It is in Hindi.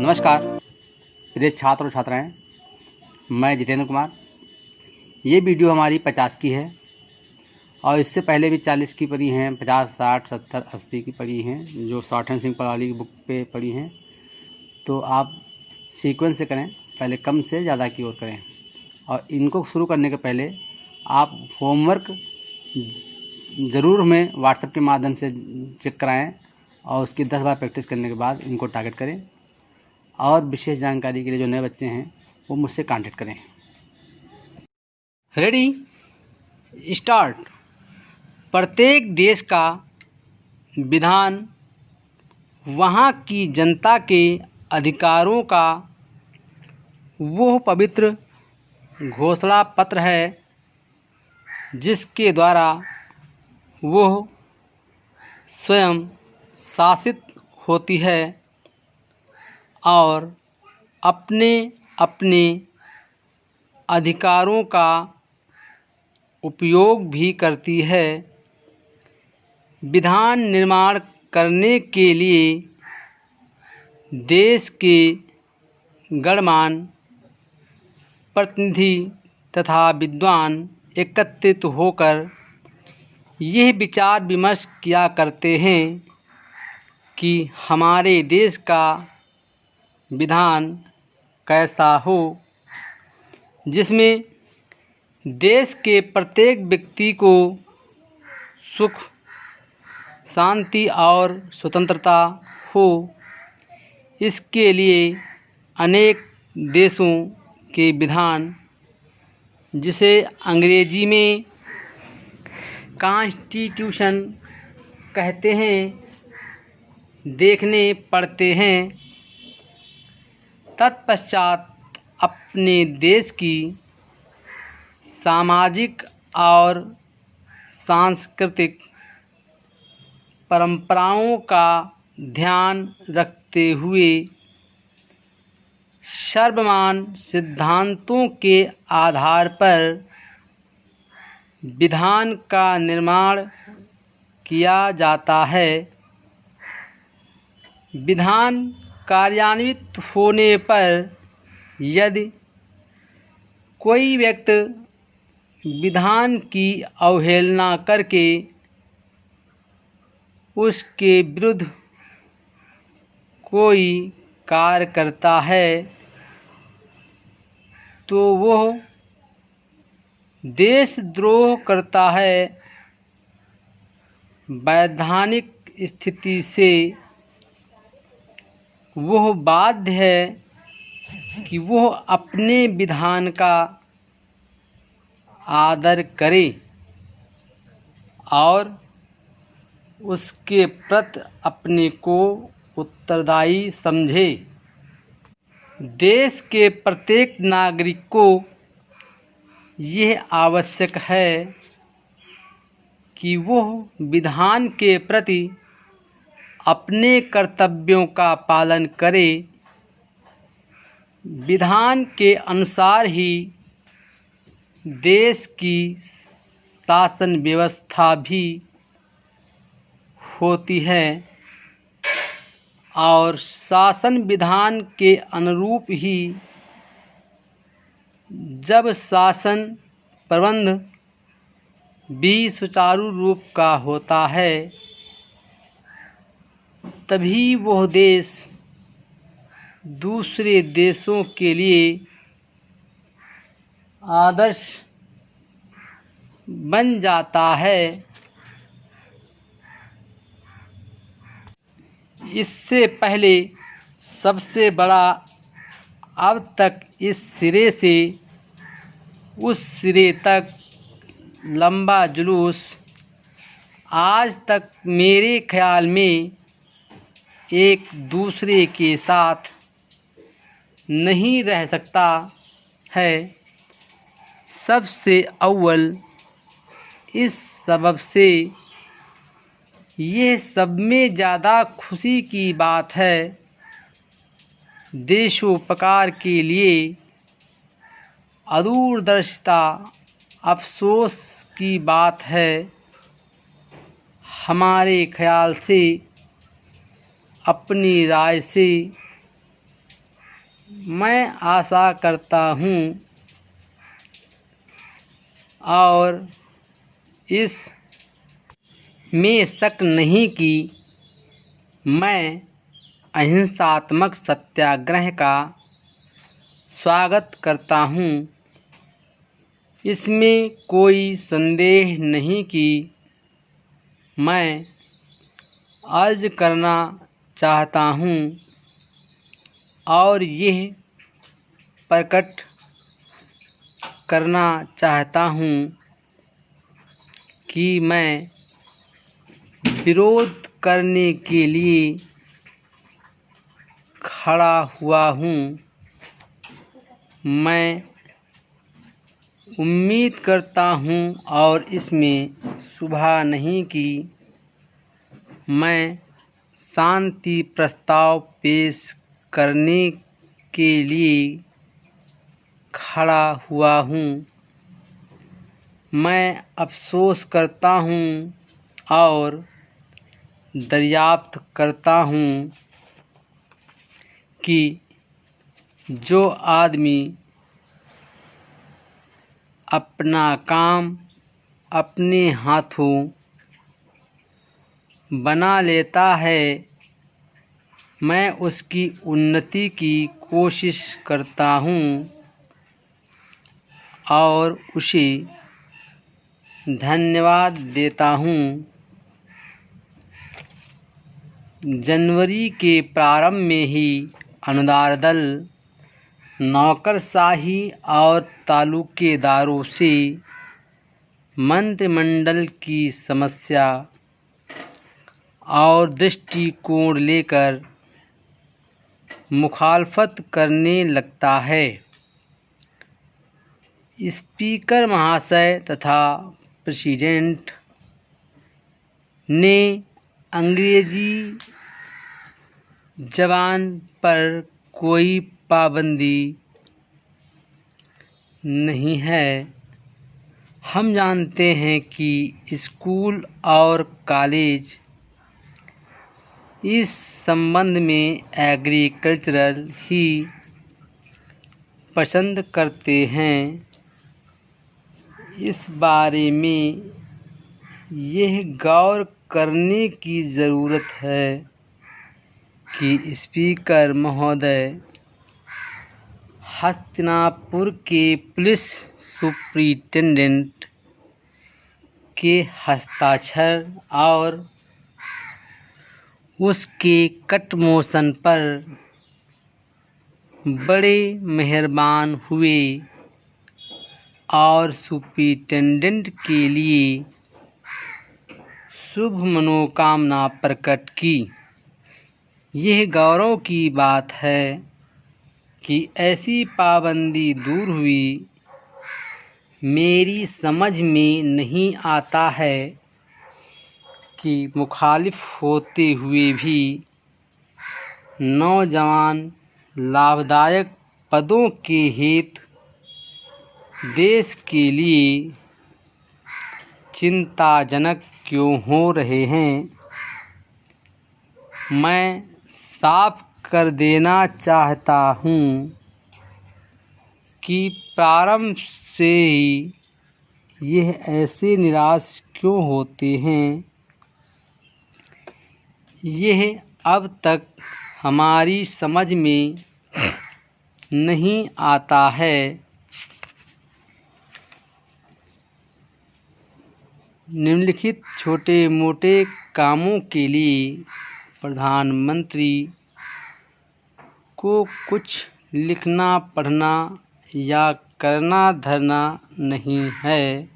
नमस्कार प्रिय छात्र और छात्राएं, मैं जितेंद्र कुमार। ये वीडियो हमारी 50 की है और इससे पहले भी 40 की पढ़ी हैं, 50, 60, 70, 80 की पढ़ी हैं, जो शॉर्ट हैंड सिंह पढ़ाली की बुक पे पढ़ी हैं। तो आप सीक्वेंस से करें, पहले कम से ज़्यादा की ओर करें। और इनको शुरू करने के पहले आप होमवर्क ज़रूर हमें व्हाट्सएप के माध्यम से चेक कराएं और उसकी 10 बार प्रैक्टिस करने के बाद इनको टारगेट करें। और विशेष जानकारी के लिए जो नए बच्चे हैं वो मुझसे कांटेक्ट करें। Ready, start. प्रत्येक देश का विधान वहाँ की जनता के अधिकारों का वो पवित्र घोषणा पत्र है जिसके द्वारा वह स्वयं शासित होती है और अपने अपने अधिकारों का उपयोग भी करती है। विधान निर्माण करने के लिए देश के गणमान्य प्रतिनिधि तथा विद्वान एकत्रित होकर यह विचार विमर्श किया करते हैं कि हमारे देश का विधान कैसा हो, जिसमें देश के प्रत्येक व्यक्ति को सुख, शांति और स्वतंत्रता हो। इसके लिए अनेक देशों के विधान, जिसे अंग्रेजी में कॉन्स्टिट्यूशन कहते हैं, देखने पड़ते हैं। तत्पश्चात अपने देश की सामाजिक और सांस्कृतिक परंपराओं का ध्यान रखते हुए सर्वमान्य सिद्धांतों के आधार पर विधान का निर्माण किया जाता है। विधान कार्यान्वित होने पर यदि कोई व्यक्ति विधान की अवहेलना करके उसके विरुद्ध कोई कार्य करता है तो वह देशद्रोह करता है। वैधानिक स्थिति से वह बाध्य है कि वह अपने विधान का आदर करे और उसके प्रति अपने को उत्तरदायी समझे। देश के प्रत्येक नागरिक को यह आवश्यक है कि वह विधान के प्रति अपने कर्तव्यों का पालन करे। विधान के अनुसार ही देश की शासन व्यवस्था भी होती है और शासन विधान के अनुरूप ही जब शासन प्रबंध भी सुचारू रूप का होता है तभी वह देश दूसरे देशों के लिए आदर्श बन जाता है। इससे पहले सबसे बड़ा अब तक इस सिरे से उस सिरे तक लंबा जुलूस आज तक मेरे ख्याल में एक दूसरे के साथ नहीं रह सकता है। सबसे अव्वल इस सबब से ये सब में ज़्यादा खुशी की बात है, देशोपकार के लिए अदूरदर्शिता अफसोस की बात है। हमारे ख्याल से अपनी राय से मैं आशा करता हूँ और इस में शक नहीं कि मैं अहिंसात्मक सत्याग्रह का स्वागत करता हूँ। इसमें कोई संदेह नहीं कि मैं अर्ज करना चाहता हूँ और यह प्रकट करना चाहता हूँ कि मैं विरोध करने के लिए खड़ा हुआ हूँ। मैं उम्मीद करता हूँ और इसमें शुबा नहीं कि मैं शांति प्रस्ताव पेश करने के लिए खड़ा हुआ हूँ। मैं अफसोस करता हूँ और दरियाफ्त करता हूँ कि जो आदमी अपना काम अपने हाथों बना लेता है, मैं उसकी उन्नति की कोशिश करता हूँ और उसे धन्यवाद देता हूँ। जनवरी के प्रारंभ में ही अनुदार दल नौकरशाही और तालुकेदारों से मंत्रिमंडल की समस्या और दृष्टिकोण लेकर मुखालफत करने लगता है। स्पीकर महाशय तथा प्रेसिडेंट ने अंग्रेजी ज़बान पर कोई पाबंदी नहीं है। हम जानते हैं कि स्कूल और कॉलेज इस संबंध में एग्रीकल्चरल ही पसंद करते हैं। इस बारे में यह गौर करने की ज़रूरत है कि स्पीकर महोदय हस्तिनापुर के पुलिस सुपरिटेंडेंट के हस्ताक्षर और उसके कट मोशन पर बड़े मेहरबान हुए और सुपरिटेंडेंट के लिए शुभ मनोकामना प्रकट की। यह गौरव की बात है कि ऐसी पाबंदी दूर हुई। मेरी समझ में नहीं आता है कि मुखालिफ होते हुए भी नौजवान लाभदायक पदों के हेतु देश के लिए चिंताजनक क्यों हो रहे हैं। मैं साफ कर देना चाहता हूँ कि प्रारंभ से ही यह ऐसे निराश क्यों होते हैं, यह अब तक हमारी समझ में नहीं आता है। निम्नलिखित छोटे मोटे कामों के लिए प्रधानमंत्री को कुछ लिखना, पढ़ना या करना धरना नहीं है।